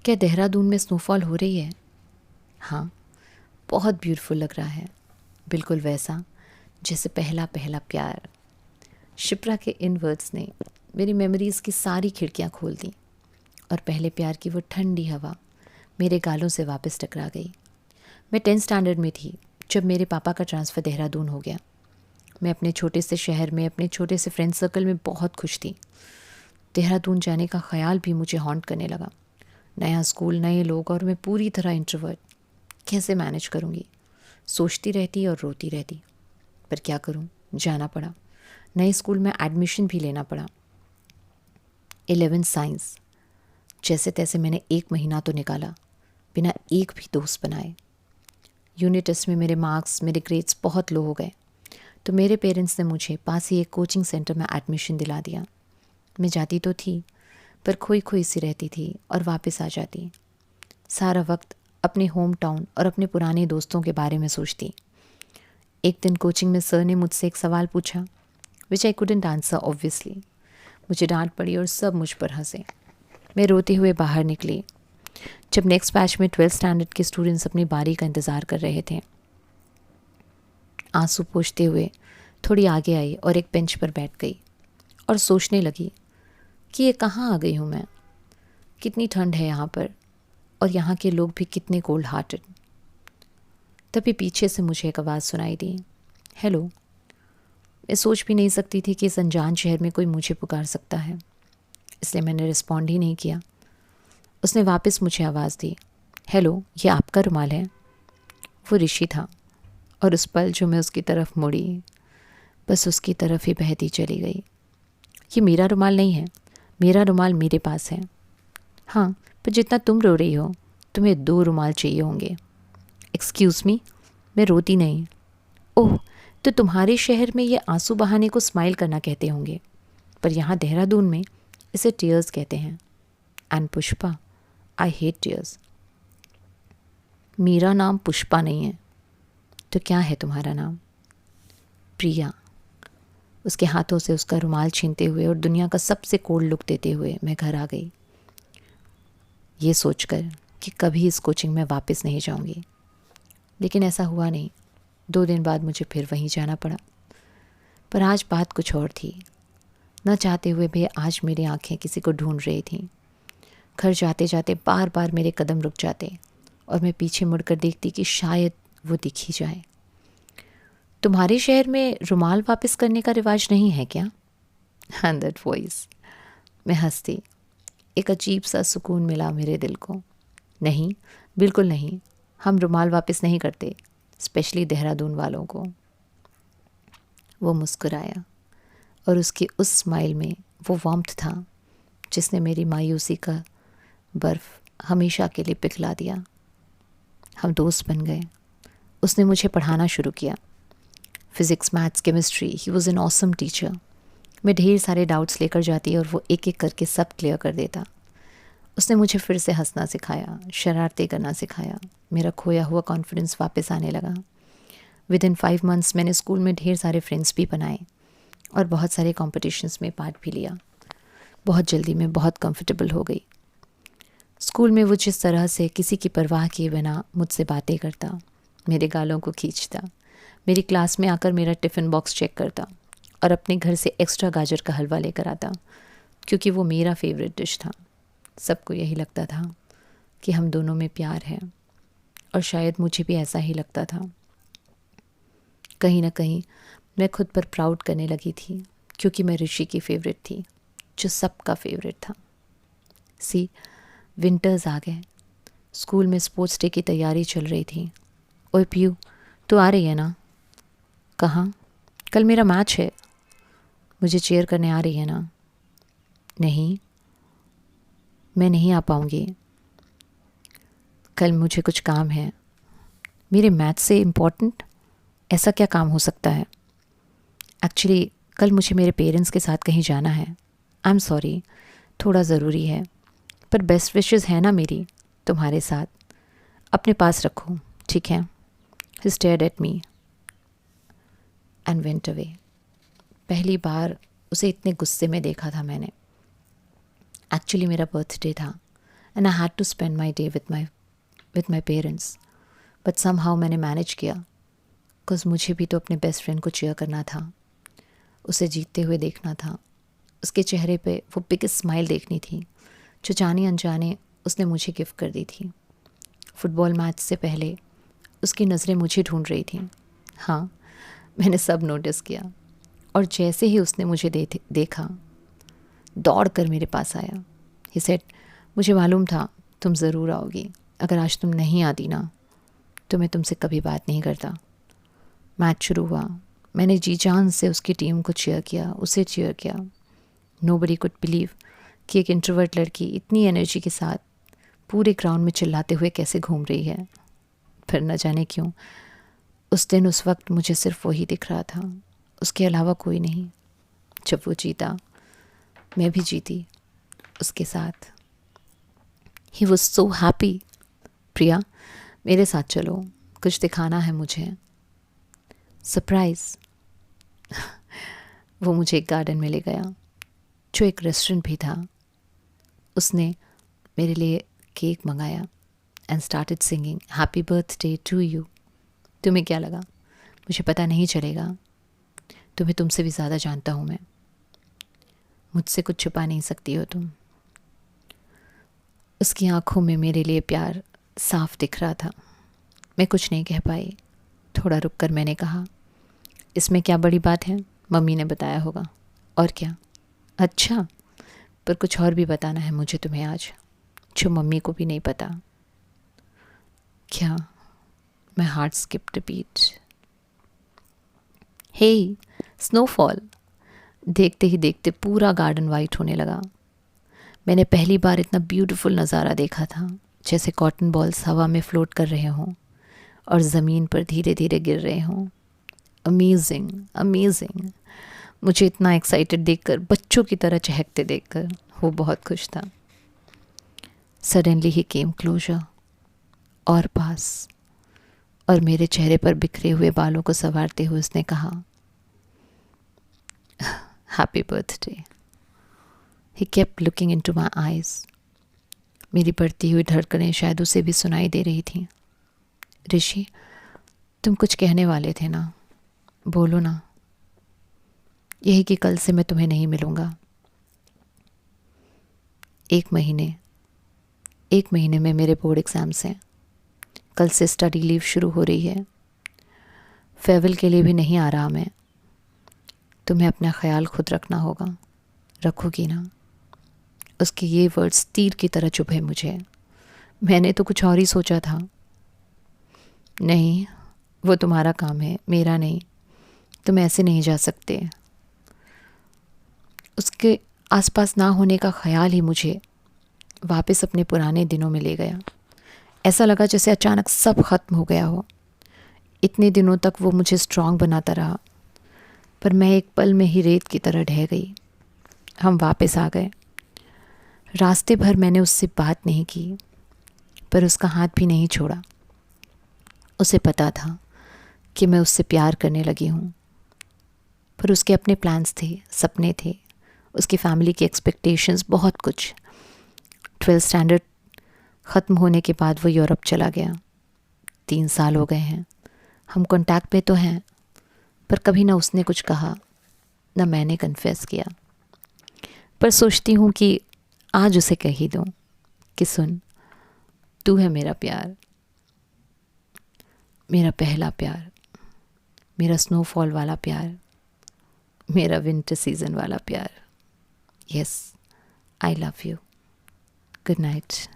क्या देहरादून में स्नोफॉल हो रही है? हाँ, बहुत ब्यूटीफुल लग रहा है, बिल्कुल वैसा जैसे पहला पहला प्यार। शिप्रा के इन वर्ड्स ने मेरी मेमोरीज़ की सारी खिड़कियाँ खोल दी और पहले प्यार की वो ठंडी हवा मेरे गालों से वापस टकरा गई। मैं 10th स्टैंडर्ड में थी जब मेरे पापा का ट्रांसफ़र देहरादून हो गया। मैं अपने छोटे से शहर में अपने छोटे से फ्रेंड सर्कल में बहुत खुश थी। देहरादून जाने का ख्याल भी मुझे हॉन्ट करने लगा। नया स्कूल, नए लोग और मैं पूरी तरह इंट्रोवर्ट। कैसे मैनेज करूँगी? सोचती रहती और रोती रहती, पर क्या करूँ, जाना पड़ा। नए स्कूल में एडमिशन भी लेना पड़ा। 11th science. जैसे तैसे मैंने 1 महीना तो निकाला बिना एक भी दोस्त बनाए। यूनिट टेस्ट में मेरे मार्क्स, मेरे ग्रेड्स बहुत लो हो गए, तो मेरे पेरेंट्स ने मुझे पास ही एक कोचिंग सेंटर में एडमिशन दिला दिया। मैं जाती तो थी, पर खोई खोई सी रहती थी और वापस आ जाती। सारा वक्त अपने होम टाउन और अपने पुराने दोस्तों के बारे में सोचती। एक दिन कोचिंग में सर ने मुझसे एक सवाल पूछा, विच आई कुडंट आंसर ऑब्वियसली। मुझे डांट पड़ी और सब मुझ पर हंसे। मैं रोते हुए बाहर निकली। जब नेक्स्ट बैच में 12th स्टैंडर्ड के स्टूडेंट्स अपनी बारी का इंतज़ार कर रहे थे, आंसू पोंछते हुए थोड़ी आगे आई और एक बेंच पर बैठ गई और सोचने लगी कि ये कहाँ आ गई हूँ मैं। कितनी ठंड है यहाँ पर और यहाँ के लोग भी कितने कोल्ड हार्टेड। तभी पीछे से मुझे एक आवाज़ सुनाई दी, हेलो। मैं सोच भी नहीं सकती थी कि इस अनजान शहर में कोई मुझे पुकार सकता है, इसलिए मैंने रिस्पॉन्ड ही नहीं किया। उसने वापस मुझे आवाज़ दी, हेलो, ये आपका रुमाल है? वो ऋषि था और उस पल जो मैं उसकी तरफ मुड़ी, बस उसकी तरफ ही बहती चली गई। ये मेरा रुमाल नहीं है, मेरा रुमाल मेरे पास है। हाँ, पर जितना तुम रो रही हो, तुम्हें 2 रुमाल चाहिए होंगे। एक्सक्यूज़ मी, मैं रोती नहीं। ओह, तो तुम्हारे शहर में ये आंसू बहाने को स्माइल करना कहते होंगे, पर यहाँ देहरादून में इसे टीयर्स कहते हैं। And Pushpa, I hate tears. मेरा नाम पुष्पा नहीं है, तो क्या है तुम्हारा नाम? प्रिया। उसके हाथों से उसका रुमाल छीनते हुए और दुनिया का सबसे कोल्ड लुक देते हुए मैं घर आ गई, ये सोचकर कि कभी इस कोचिंग में वापस नहीं जाऊंगी। लेकिन ऐसा हुआ नहीं। 2 दिन बाद मुझे फिर वहीं जाना पड़ा, पर आज बात कुछ और थी। न चाहते हुए भी आज मेरी आंखें किसी को ढूंढ रही थीं। घर जाते जाते बार बार मेरे कदम रुक जाते और मैं पीछे मुड़कर देखती कि शायद वो दिख ही जाए। तुम्हारे शहर में रुमाल वापस करने का रिवाज नहीं है क्या? And that voice. मैं हंसती। एक अजीब सा सुकून मिला मेरे दिल को। नहीं, बिल्कुल नहीं, हम रुमाल वापस नहीं करते, स्पेशली देहरादून वालों को। वो मुस्कुराया और उसकी उस स्माइल में वो वार्मथ था जिसने मेरी मायूसी का बर्फ़ हमेशा के लिए पिघला दिया। हम दोस्त बन गए। उसने मुझे पढ़ाना शुरू किया। Physics, maths, chemistry. He was an awesome teacher. मैं ढेर सारे डाउट्स लेकर जाती और वो एक एक करके सब क्लियर कर देता। उसने मुझे फिर से हंसना सिखाया, शरारतें करना सिखाया। मेरा खोया हुआ कॉन्फिडेंस वापस आने लगा। विदिन 5 मंथ्स मैंने स्कूल में ढेर सारे फ्रेंड्स भी बनाए और बहुत सारे कॉम्पिटिशन्स में पार्ट भी लिया। बहुत जल्दी मैं बहुत कंफर्टेबल हो गई। स्कूल में वो जिस तरह से किसी की परवाह किए बिना मुझसे बातें करता, मेरे गालों को खींचता, मेरी क्लास में आकर मेरा टिफ़िन बॉक्स चेक करता और अपने घर से एक्स्ट्रा गाजर का हलवा लेकर आता, क्योंकि वो मेरा फेवरेट डिश था। सबको यही लगता था कि हम दोनों में प्यार है, और शायद मुझे भी ऐसा ही लगता था। कहीं ना कहीं मैं खुद पर प्राउड करने लगी थी, क्योंकि मैं ऋषि की फेवरेट थी, जो सबका फेवरेट था। सी, विंटर्स आ गए। स्कूल में स्पोर्ट्स डे की तैयारी चल रही थी। ओए पीयू, तू आ रही है ना? कहाँ? कल मेरा मैच है। मुझे चीयर करने आ रही है ना? नहीं, मैं नहीं आ पाऊँगी, कल मुझे कुछ काम है। मेरे मैथ से इम्पोर्टेंट ऐसा क्या काम हो सकता है? एक्चुअली कल मुझे मेरे पेरेंट्स के साथ कहीं जाना है। आई एम सॉरी, थोड़ा ज़रूरी है, पर बेस्ट विशेस है ना मेरी तुम्हारे साथ, अपने पास रखो, ठीक है? He stared at me and went away. पहली बार उसे इतने गुस्से में देखा था मैंने। एक्चुअली मेरा बर्थडे था and I had to spend my day with my parents. But somehow मैंने मैनेज किया, बिकॉज मुझे भी तो अपने बेस्ट फ्रेंड को चीयर करना था, उसे जीतते हुए देखना था, उसके चेहरे पे वो बिगेस्ट स्माइल देखनी थी जो जाने अनजाने उसने मुझे गिफ्ट कर दी थी. फुटबॉल मैच से पहले उसकी नज़रें मुझे ढूंढ रही थीं. हाँ, मैंने सब नोटिस किया. और जैसे ही उसने मुझे देखा, दौड़ कर मेरे पास आया. ही सेड, मुझे मालूम था तुम ज़रूर आओगी. अगर आज तुम नहीं आती ना तो मैं तुमसे कभी बात नहीं करता. मैच शुरू हुआ. मैंने जी जान से उसकी टीम को चीयर किया, उसे चीयर किया. नोबडी कुड बिलीव कि एक इंट्रोवर्ट लड़की इतनी एनर्जी के साथ पूरे ग्राउंड में चिल्लाते हुए कैसे घूम रही है. फिर न जाने क्यों उस दिन उस वक्त मुझे सिर्फ वही दिख रहा था, उसके अलावा कोई नहीं. जब वो जीता, मैं भी जीती उसके साथ. He was so happy. प्रिया, मेरे साथ चलो, कुछ दिखाना है मुझे. सरप्राइज़. वो मुझे एक गार्डन में ले गया जो एक रेस्टोरेंट भी था. उसने मेरे लिए केक मंगाया and started singing happy birthday to you. तुम्हें क्या लगा मुझे पता नहीं चलेगा? तुम्हें तुमसे भी ज़्यादा जानता हूँ मैं. मुझसे कुछ छुपा नहीं सकती हो तुम. उसकी आंखों में मेरे लिए प्यार साफ दिख रहा था. मैं कुछ नहीं कह पाई. थोड़ा रुक कर मैंने कहा, इसमें क्या बड़ी बात है, मम्मी ने बताया होगा. और क्या? अच्छा, पर कुछ और भी बताना है मुझे तुम्हें आज, जो मम्मी को भी नहीं पता. क्या? My heart skipped a beat. Hey, snowfall. देखते ही देखते पूरा गार्डन वाइट होने लगा. मैंने पहली बार इतना ब्यूटीफुल नज़ारा देखा था, जैसे कॉटन बॉल्स हवा में फ्लोट कर रहे हों और ज़मीन पर धीरे धीरे गिर रहे हों. Amazing, amazing. मुझे इतना एक्साइटेड देखकर, बच्चों की तरह चहकते देखकर वो बहुत खुश था. सडनली ही केम क्लोजर, और पास, और मेरे चेहरे पर बिखरे हुए बालों को संवारते हुए उसने कहा, happy birthday. He kept looking into my eyes. मेरी बढ़ती हुई धड़कनें शायद उसे भी सुनाई दे रही थीं. ऋषि, तुम कुछ कहने वाले थे ना, बोलो ना. यही कि कल से मैं तुम्हें नहीं मिलूँगा. 1 महीने में मेरे बोर्ड एग्ज़ाम्स हैं. कल से स्टडी लीव शुरू हो रही है. फेयरवेल के लिए भी नहीं आ रहा मैं. तुम्हें अपना ख्याल खुद रखना होगा. रखोगी ना? उसके ये वर्ड्स तीर की तरह चुभे मुझे. मैंने तो कुछ और ही सोचा था. नहीं, वो तुम्हारा काम है, मेरा नहीं. तुम ऐसे नहीं जा सकते. उसके आसपास ना होने का ख्याल ही मुझे वापस अपने पुराने दिनों में ले गया. ऐसा लगा जैसे अचानक सब ख़त्म हो गया हो. इतने दिनों तक वो मुझे स्ट्रांग बनाता रहा, पर मैं एक पल में ही रेत की तरह ढह गई. हम वापस आ गए. रास्ते भर मैंने उससे बात नहीं की, पर उसका हाथ भी नहीं छोड़ा. उसे पता था कि मैं उससे प्यार करने लगी हूँ, पर उसके अपने प्लान्स थे, सपने थे, उसकी फैमिली की एक्सपेक्टेशंस, बहुत कुछ. 12th स्टैंडर्ड ख़त्म होने के बाद वो यूरोप चला गया. 3 साल हो गए हैं. हम कांटेक्ट पे तो हैं, पर कभी ना उसने कुछ कहा, ना मैंने कन्फेस किया. पर सोचती हूँ कि आज उसे कह ही दूँ कि सुन, तू है मेरा प्यार, मेरा पहला प्यार, मेरा स्नोफॉल वाला प्यार, मेरा विंटर सीज़न वाला प्यार. Yes, I love you. Good night.